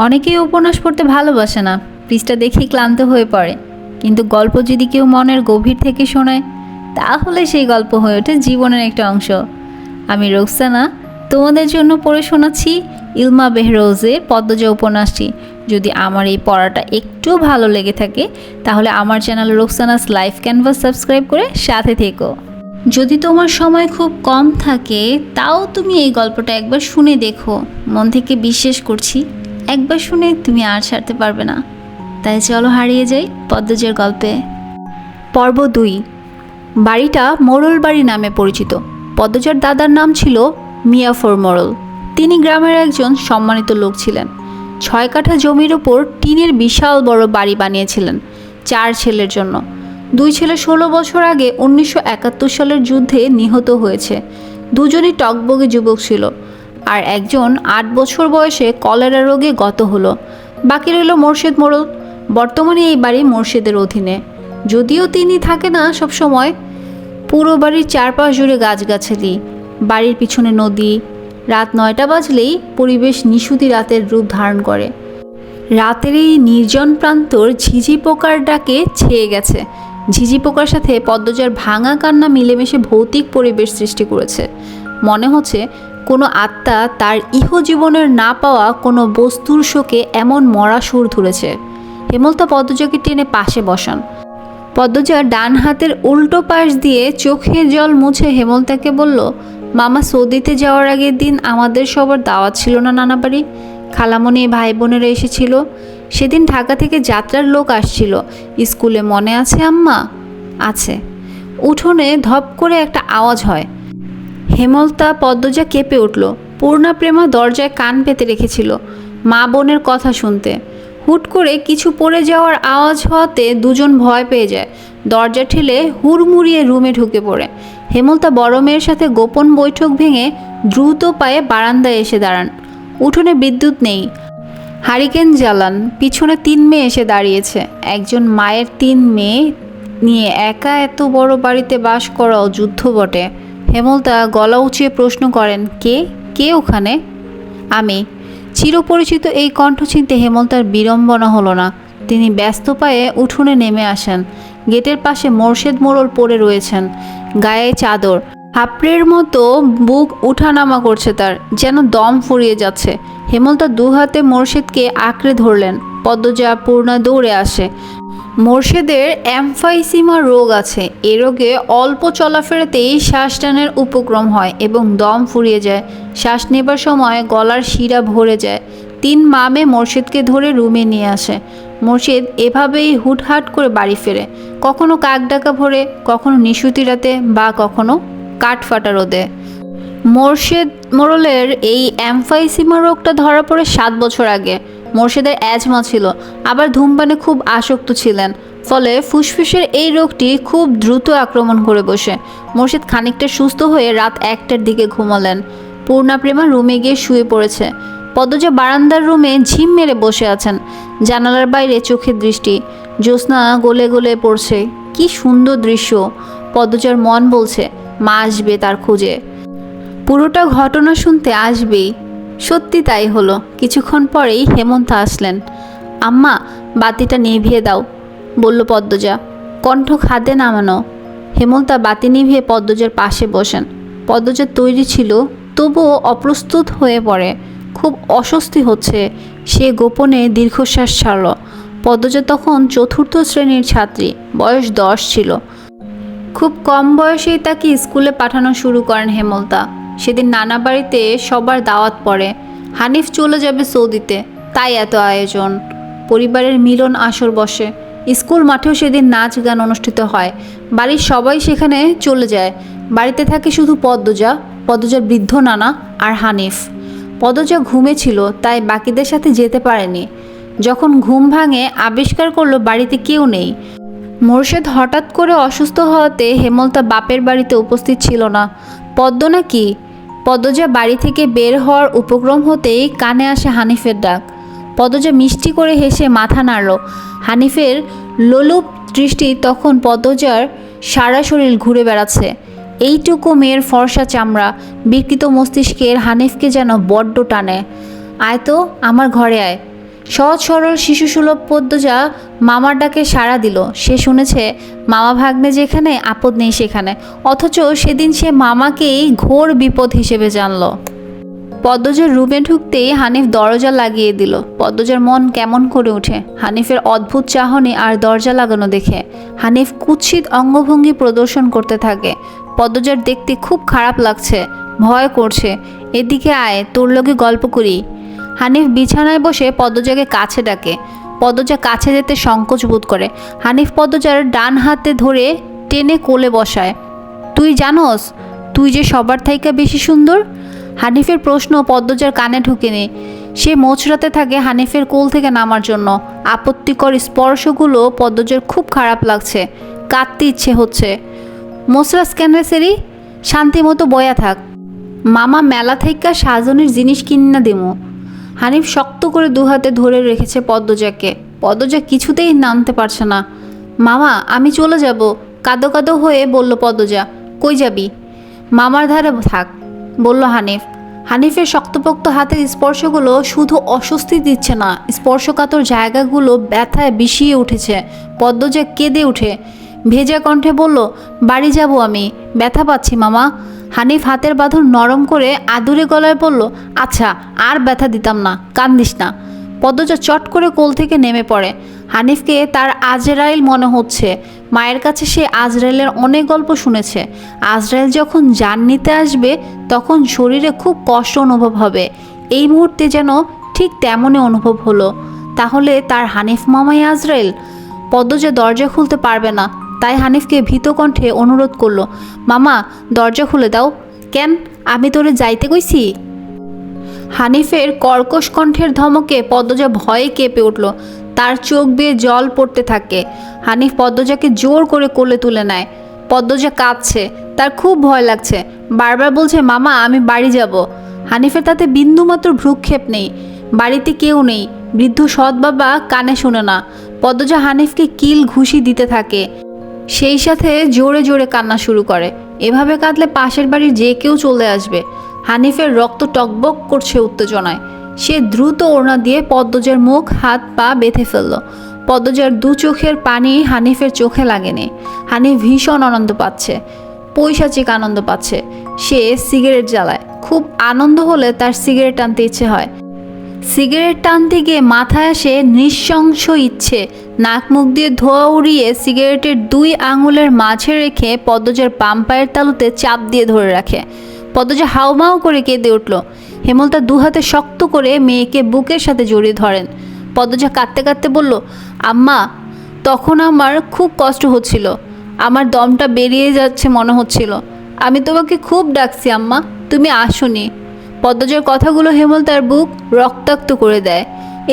অনেকেই উপন্যাস পড়তে ভালোবাসে না, পৃষ্ঠা দেখেই ক্লান্ত হয়ে পড়ে। কিন্তু গল্প যদি কেউ মনের গভীর থেকে শোনায়, তাহলে সেই গল্প হয়ে ওঠে জীবনের একটা অংশ। আমি রোকসানা তোমাদের জন্য পড়ে শোনাচ্ছি ইলমা বেহরোজের পদ্মজা উপন্যাসটি। যদি আমার এই পড়াটা একটু ভালো লেগে থাকে, তাহলে আমার channel Roksana's life canvas subscribe করে সাথে থেকো। যদি তোমার সময় খুব কম থাকে, তাও তুমি এই গল্পটা একবার শুনে দেখো। মন থেকে বিশ্বাস করছি, একবার শুনে তুমি আর ছাড়তে পারবে না। তাই চলো হারিয়ে যাই পদ্মজার গল্পে। পর্ব 2। বাড়িটা মোড়ল বাড়ি নামে পরিচিত। পদ্মজার দাদার নাম ছিল মিয়াফর মোড়ল। তিনি গ্রামের একজন সম্মানিত লোক ছিলেন। 6 কাঠা জমির ওপর টিনের বিশাল বড় বাড়ি বানিয়েছিলেন 4 ছেলের জন্য। 2 ছেলে 16 বছর আগে 1971 সালের যুদ্ধে নিহত হয়েছে। দুজনই টকবগে যুবক ছিল, আর একজন 8 বছর বয়সে কলেরা রোগে গত হলো। বাকি রইল মোর্শেদ মোড়ল। বর্তমানে এই বাড়ি মোর্শেদের অধীনে, যদিও তিনি থাকে না সব সময়। পুরো বাড়ির চারপাশ জুড়ে গাছগাছালি, বাড়ির পিছনে নদী। রাত 9টা বাজলেই পরিবেশ নিশুতি রাতের রূপ ধারণ করে। রাতের এই নির্জন প্রান্তর ঝিঝি পোকার ডাকে ছেয়ে গেছে। ঝিঝি পোকার সাথে পদ্মজার ভাঙা কান্না মিলেমিশে ভৌতিক পরিবেশ সৃষ্টি করেছে। মনে হচ্ছে কোনো আত্মা তার ইহজীবনের না পাওয়া কোনো বস্তুর শোকে এমন মরা সুর ধরেছে। হেমলতা পদ্মজাকে টেনে পাশে বসান। পদ্মজা ডান হাতের উল্টো পাশ দিয়ে চোখের জল মুছে হেমলতাকে বলল, মামা সৌদিতে যাওয়ার আগের দিন আমাদের সবার দাওয়াত ছিল না নানা বাড়ি? খালামণি ভাই বোনেরা এসেছিল। সেদিন ঢাকা থেকে যাত্রার লোক আসছিল। স্কুলে মনে আছে আম্মা? আছে। উঠোনে ধপ করে একটা আওয়াজ হয়। হেমলতা পদ্মজা কেঁপে উঠল। পূর্ণা প্রেমা দরজায় কান পেতে রেখেছিল মা বোনের কথা শুনতে। হুট করে কিছু পড়ে যাওয়ার আওয়াজ হওয়াতে দুজন ভয় পেয়ে যায়। দরজা ঠেলে হুড়মুড়িয়ে রুমে ঢুকে পড়ে। হেমলতা বড় মেয়ের সাথে গোপন বৈঠক ভেঙে দ্রুত পায়ে বারান্দায় এসে দাঁড়ান। উঠোনে বিদ্যুৎ নেই। হারিকেন জ্বালান। পিছনে 3 মেয়ে এসে দাঁড়িয়েছে। একজন মায়ের 3 মেয়ে নিয়ে একা এত বড় বাড়িতে বাস করাও যুদ্ধ বটে। হেমলতা গলা উঁচিয়ে প্রশ্ন করেন, কে কে ওখানে? আমি। চিরপরিচিত এই কণ্ঠ চিনতে হেমলতার বিড়ম্বনা হলো না। তিনি ব্যস্ত পায়ে উঠোনে নেমে আসেন। গেটের পাশে মোর্শেদ মোড়ল পড়ে রয়েছেন, গায়ে চাদর। হাপড়ের মতো বুক উঠানামা করছে তার, যেন দম ফুরিয়ে যাচ্ছে। হেমলতা 2 হাতে মোর্শেদকে আঁকড়ে ধরলেন। পদ্মজা পূর্ণা দৌড়ে আসে। মোর্শেদের এমফাইসিমা রোগ আছে। এ রোগে অল্প চলাফেরাতেই শ্বাস টানের উপক্রম হয় এবং দম ফুরিয়ে যায়। শ্বাস নেবার সময় গলার শিরা ভরে যায়। 3 মামে মোর্শেদকে ধরে রুমে নিয়ে আসে। মোর্শেদ এভাবেই হুটহাট করে বাড়ি ফেরে, কখনো কাক ডাকা ভরে, কখনো নিশুতি রাতে, বা কখনো কাঠ ফাটা রোদে। মোর্শেদ মোড়লের এই এমফাইসিমা রোগটা ধরা পড়ে 7 বছর আগে। মোর্শেদের অ্যাজমা ছিল, আবার ধূমপানে খুব আসক্ত ছিলেন। ফলে ফুসফুসের এই রোগটি খুব দ্রুত আক্রমণ করে বসে। মোর্শেদ খানিকটা সুস্থ হয়ে রাত 1টার দিকে ঘুমালেন। পূর্ণা প্রেমা রুমে গিয়ে শুয়ে পড়েছে। পদ্মজা বারান্দার রুমে ঝিম মেরে বসে আছেন। জানালার বাইরে চোখের দৃষ্টি। জ্যোৎস্না গলে গলে পড়ছে। কি সুন্দর দৃশ্য! পদ্মজার মন বলছে মা আসবে তার খোঁজে, পুরোটা ঘটনা শুনতে আসবেই। সত্যি তাই হলো। কিছুক্ষণ পরেই হেমন্ত আসলেন। আম্মা, বাতিটা নিভিয়ে দাও, বলল পদ্মজা, কণ্ঠ খাদে নামানো। হেমন্তা বাতি নিভিয়ে পদ্মজার পাশে বসেন। পদ্মজা তৈরি ছিল, তবুও অপ্রস্তুত হয়ে পড়ে। খুব অস্বস্তি হচ্ছে। সে গোপনে দীর্ঘশ্বাস ছাড়ল। পদ্মজা তখন 4র্থ শ্রেণীর ছাত্রী, বয়স 10 ছিল। খুব কম বয়সেই তাকে স্কুলে পাঠানো শুরু করেন হেমলতা। সেদিন নানা বাড়িতে সবার দাওয়াত পড়ে। হানিফ চলে যাবে সৌদিতে, তাই এত আয়োজন। পরিবারের মিলন আসর বসে। স্কুল মাঠেও সেদিন নাচ গান অনুষ্ঠিত হয়। বাড়ির সবাই সেখানে চলে যায়। বাড়িতে থাকে শুধু পদ্মজা, পদ্মজার বৃদ্ধ নানা আর হানিফ। পদ্মজা ঘুমেছিল, তাই বাকিদের সাথে যেতে পারেনি। যখন ঘুম ভাঙে, আবিষ্কার করলো বাড়িতে কেউ নেই। মোর্শেদ হঠাৎ করে অসুস্থ হওয়াতে হেমলতা বাপের বাড়িতে উপস্থিত ছিল না। পদ্ম নাকি? পদ্মজা বাড়ি থেকে বের হওয়ার উপক্রম হতেই কানে আসে হানিফের ডাক। পদ্মজা মিষ্টি করে হেসে মাথা নাড়ল। হানিফের লোলুপ দৃষ্টি তখন পদ্মজার সারা শরীর ঘুরে বেড়াচ্ছে। এইটুকু মেয়ের ফর্সা চামড়া, বিকৃত মস্তিষ্কের হানিফকে যেন বড্ড টানে। আয় তো, আমার ঘরে আয়। সহজ সরল শিশুসুলভ পদ্মজা মামার ডাকে সাড়া দিল। সে শুনেছে মামা ভাগ্নে যেখানে আপদ নেই সেখানে, অথচ সেদিন সে মামাকেই ঘোর বিপদ হিসেবে জানল। পদ্মজার রুমে ঢুকতেই হানিফ দরজা লাগিয়ে দিল। পদ্মজার মন কেমন করে ওঠে হানিফের অদ্ভুত চাহনি আর দরজা লাগানো দেখে। হানিফ কুৎসিত অঙ্গভঙ্গি প্রদর্শন করতে থাকে। পদ্মজার দেখতে খুব খারাপ লাগছে, ভয় করছে। এদিকে আয়, তোর লগে গল্প করি। হানিফ বিছানায় বসে পদ্মজাকে কাছে ডাকে। পদ্মজা কাছে যেতে সংকোচ বোধ করে। হানিফ পদ্মজার ডান হাতে ধরে টেনে কোলে বসায়। তুই জানোস তুই যে সবার থাইকা বেশি সুন্দর? হানিফের প্রশ্ন পদ্মজার কানে ঢুকেনি। সে মোচড়াতে থাকে হানিফের কোল থেকে নামার জন্য। আপত্তিকর স্পর্শগুলো পদ্মজার খুব খারাপ লাগছে, কাঁদতে ইচ্ছে হচ্ছে। মোসরাস ক্যানভেসেরি, শান্তি মতো বয়া থাক, মামা মেলা থাইকা সাজনের জিনিস কিনা দিমু। হানিফ শক্ত করে দুহাতে ধরে রেখেছে পদ্মজাকে। পদ্মজা কিছুতেই নামতে পারছে না। মামা আমি চলে যাব, কাঁদো কাঁদো হয়ে বলল পদ্মজা। কই যাবি? মামার ধারে থাক, বলল হানিফ। হানিফের শক্তপোক্ত হাতের স্পর্শগুলো শুধু অস্বস্তি দিচ্ছে না, স্পর্শকাতর জায়গাগুলো ব্যথায় বিষিয়ে উঠেছে। পদ্মজা কেঁদে উঠে ভেজা কণ্ঠে বলল, বাড়ি যাব আমি, ব্যথা পাচ্ছি মামা। হানিফ হাতের বাঁধন নরম করে আদুরে গলায় বলল, আচ্ছা আর ব্যথা দিতাম না, কান্দিস না। পদ্মজা চট করে কোল থেকে নেমে পড়ে। হানিফকে তার আজরাইল মনে হচ্ছে। মায়ের কাছে সে আজরাইলের অনেক গল্প শুনেছে। আজরাইল যখন জান নিতে আসবে তখন শরীরে খুব কষ্ট অনুভব হবে। এই মুহূর্তে যেন ঠিক তেমনই অনুভব হলো। তাহলে তার হানিফ মামাই আজরাইল? পদ্মজা দরজা খুলতে পারবে না, তাই হানিফকে ভীত কণ্ঠে অনুরোধ করলো, মামা দরজা খুলে দাও। কেন, আমি তোরে যাইতে কইছি? হানিফের কর্কশ কণ্ঠের ধমকে পদ্মজা ভয়ে কেঁপে উঠল। তার চোখ বেয়ে জল পড়তে থাকে। হানিফ পদ্মজাকে জোর করে কোলে তুলে নেয়। পদ্মজা কাঁদছে, তার খুব ভয় লাগছে। বারবার বলছে, মামা আমি বাড়ি যাব। হানিফের তাতে বিন্দুমাত্র ভ্রুক্ষেপ নেই। বাড়িতে কেউ নেই, বৃদ্ধ সৎ বাবা কানে শোনে না। পদ্মজা হানিফকে কিল ঘুষি দিতে থাকে, সেই সাথে জোরে জোরে কান্না শুরু করে। এভাবে কাঁদলে পাশের বাড়ির যে কেউ চলে আসবে। হানিফের রক্ত টকবক করছে উত্তেজনায়। সে দ্রুত ওড়না দিয়ে পদ্মজার মুখ হাত পা বেঁধে ফেলল। পদ্মজার দু চোখের পানি হানিফের চোখে লাগেনি। হানিফ ভীষণ আনন্দ পাচ্ছে, পৈশাচিক আনন্দ পাচ্ছে। সে সিগারেট জ্বালায়। খুব আনন্দ হলে তার সিগারেট টানতে ইচ্ছে হয়। সিগারেট টানতে গিয়ে মাথায় আসে নৃশংস ইচ্ছে। নাক মুখ দিয়ে ধোঁয়া উড়িয়ে সিগারেটের দুই আঙুলের মাঝে রেখে পদ্মজার বাম পায়ের তালুতে চাপ দিয়ে ধরে রাখে। পদ্মজা হাউমাউ করে কেঁদে উঠল। হেমলতা দুহাতে শক্ত করে মেয়েকে বুকের সাথে জড়িয়ে ধরেন। পদ্মজা কাঁদতে কাঁদতে বলল, আম্মা তখন আমার খুব কষ্ট হচ্ছিল, আমার দমটা বেরিয়ে যাচ্ছে মনে হচ্ছিল। আমি তোমাকে খুব ডাকছি আম্মা, তুমি আসোনি। পদ্মজার কথাগুলো হেমলতার বুক রক্তাক্ত করে দেয়।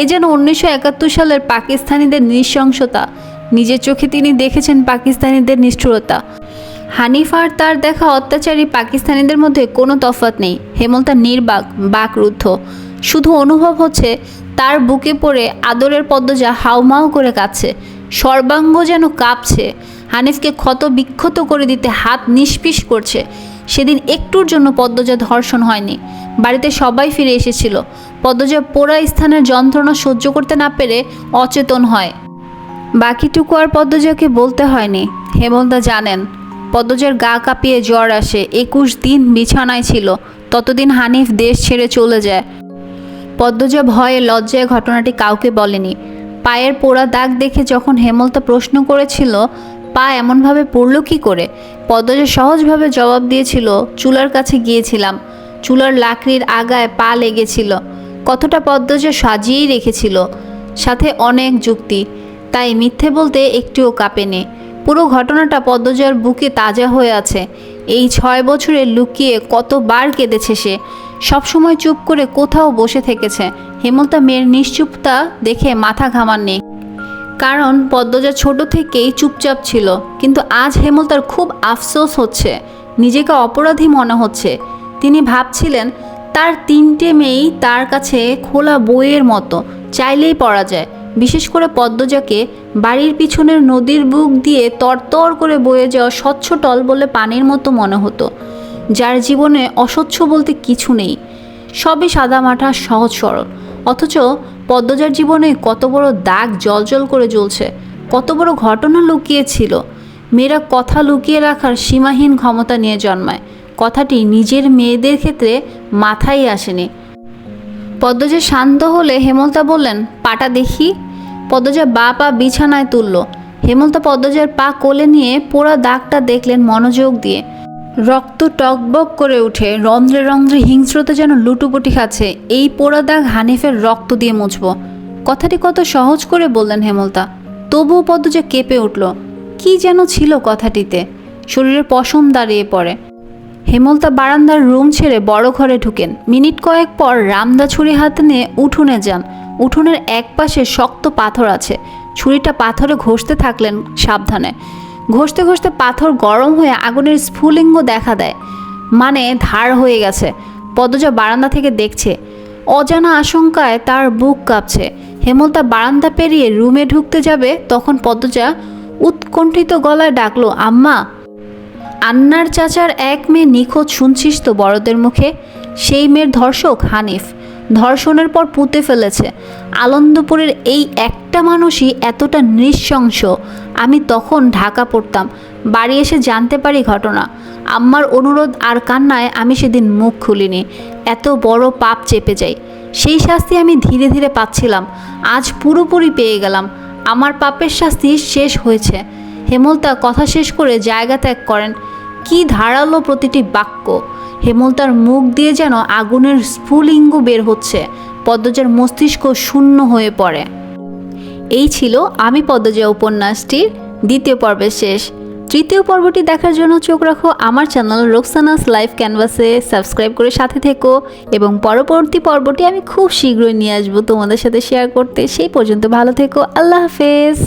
এ যেন 1971 সালের পাকিস্তানিদের নৃশংসতা। নিজের চোখে তিনি দেখেছেন পাকিস্তানিদের নিষ্ঠুরতা। হানিফ আর তার দেখা অত্যাচারী পাকিস্তানিদের মধ্যে কোনো তফাৎ নেই। হেমলতা নির্বাক, বাকরুদ্ধ। শুধু অনুভব হচ্ছে তার বুকে পড়ে আদরের পদ্মজা হাউমাউ করে কাঁদছে, সর্বাঙ্গ যেন কাঁপছে। হানিফকে ক্ষত বিক্ষত করে দিতে হাত নিষ্পিস করছে। সেদিন একটুর জন্য পদ্মজা ধর্ষণ হয়নি। বাড়িতে সবাই ফিরে এসেছিল। পদ্মজা পোড়া স্থানের যন্ত্রণা সহ্য করতে না পেরে অচেতন হয়। বাকিটুকু আর পদ্মজাকে বলতে হয়নি। হেমলতা জানেন। পদ্মজার গা কাঁপিয়ে জ্বর আসে। 21 দিন বিছানায় ছিল। ততদিন হানিফ দেশ ছেড়ে চলে যায়। পদ্মজা ভয়ে লজ্জায় ঘটনাটি কাউকে বলেনি। পায়ের পোড়া দাগ দেখে যখন হেমলতা প্রশ্ন করেছিল পা এমনভাবে পড়ল কী করে, পদ্মজা সহজভাবে জবাব দিয়েছিল, চুলার কাছে গিয়েছিলাম, চুলার লাকড়ির আগায় পা লেগেছিল। কতটা পদ্মজা সাজিয়েই রেখেছিল, সাথে অনেক যুক্তি। তাই মিথ্যে বলতে একটুও কাঁপেনি। পুরো ঘটনাটা পদ্মজার বুকে তাজা হয়ে আছে। এই 6 বছরে লুকিয়ে কতবার কেঁদেছে সে। সবসময় চুপ করে কোথাও বসে থেকেছে। হেমলতা মেয়ের নিশ্চুপতা দেখে মাথা ঘামাননি, কারণ পদ্মজা ছোট থেকেই চুপচাপ ছিল। কিন্তু আজ হেমলতার খুব আফসোস হচ্ছে, নিজেকে অপরাধী মনে হচ্ছে। তিনি ভাবছিলেন তার 3টে মেয়েই তার কাছে খোলা বইয়ের মতো, চাইলেই পড়া যায়। বিশেষ করে পদ্মজাকে বাড়ির পিছনের নদীর বুক দিয়ে তরতর করে বয়ে যাওয়া স্বচ্ছ টলবলে পানির মতো মনে হতো, যার জীবনে অস্বচ্ছ বলতে কিছু নেই। সবই সাদামাটা, সহজ সরল। অথচ পদ্মজার জীবনে কত বড় দাগ জ্বলজ্বল করে জ্বলছে, কত বড় ঘটনা লুকিয়ে ছিল। মেয়েরা কথা লুকিয়ে রাখার সীমাহীন ক্ষমতা নিয়ে জন্মায়, কথাটি নিজের মেয়েদের ক্ষেত্রে মাথায় আসেনি। পদ্মজা শান্ত হলে হেমলতা বললেন, পাটা দেখি। পদ্মজা পা বিছানায় তুলল। হেমলতা পদ্মজার পা কোলে নিয়ে পোড়া দাগটা দেখলেন মনোযোগ দিয়ে। রক্ত টকবক করে উঠে, রন্ধ্রে রন্ধ্রে হিংস্রতা যেন লুটোপুটি খাচ্ছে। এই পোড়া দাগ হানিফের রক্ত দিয়ে মুছব। কথাটি কত সহজ করে বললেন হেমলতা, তবুও পদ্মজা কেঁপে উঠল। কি যেন ছিল কথাটিতে, শরীরের পশম দাঁড়িয়ে পড়ে। হেমলতা বারান্দার রুম ছেড়ে বড় ঘরে ঢুকেন। মিনিট কয়েক পর রামদা ছুরি হাতে নিয়ে উঠোনে যান। উঠোনের এক পাশে শক্ত পাথর আছে, ছুরিটা পাথরে ঘষতে থাকলেন সাবধানে। ঘষতে ঘষতে পাথর গরম হয়ে আগুনের স্ফুলিঙ্গ দেখা দেয়, মানে ধার হয়ে গেছে। পদ্মজা বারান্দা থেকে দেখছে, অজানা আশঙ্কায় তার বুক কাঁপছে। হেমলতা বারান্দা পেরিয়ে রুমে ঢুকতে যাবে, তখন পদ্মজা উৎকণ্ঠিত গলায় ডাকলো, আম্মা। আন্নার চাচার এক মেয়ে নিখোঁজ, শুনছিস তো বড়দের মুখে? সেই মেয়ের ধর্ষক হানিফ, ধর্ষণের পর পুঁতে ফেলেছে। আনন্দপুরের এই একটা মানুষই এতটা নৃশংস। আমি তখন ঢাকা পড়তাম, বাড়ি এসে জানতে পারি ঘটনা। আম্মার অনুরোধ আর কান্নায় আমি সেদিন মুখ খুলিনি। এত বড় পাপ চেপে যাই, সেই শাস্তি আমি ধীরে ধীরে পাচ্ছিলাম, আজ পুরোপুরি পেয়ে গেলাম। আমার পাপের শাস্তি শেষ হয়েছে। হেমলতা কথা শেষ করে জায়গা ত্যাগ করেন। কি ধারালো প্রতিটি বাক্য! হেমলতার মুখ দিয়ে যেন আগুনের স্ফুলিঙ্গ বের হচ্ছে। পদ্মজার মস্তিষ্ক শূন্য হয়ে পড়ে। এই ছিল আমি পদ্মজা উপন্যাসটির দ্বিতীয় পর্বের শেষ। তৃতীয় পর্বটি দেখার জন্য চোখ রাখো আমার চ্যানেল রোকসানাস লাইফ ক্যানভাসে, সাবস্ক্রাইব করে সাথে থেকো। এবং পরবর্তী পর্বটি আমি খুব শীঘ্রই নিয়ে আসবো তোমাদের সাথে শেয়ার করতে। সেই পর্যন্ত ভালো থেকো, আল্লাহ হাফেজ।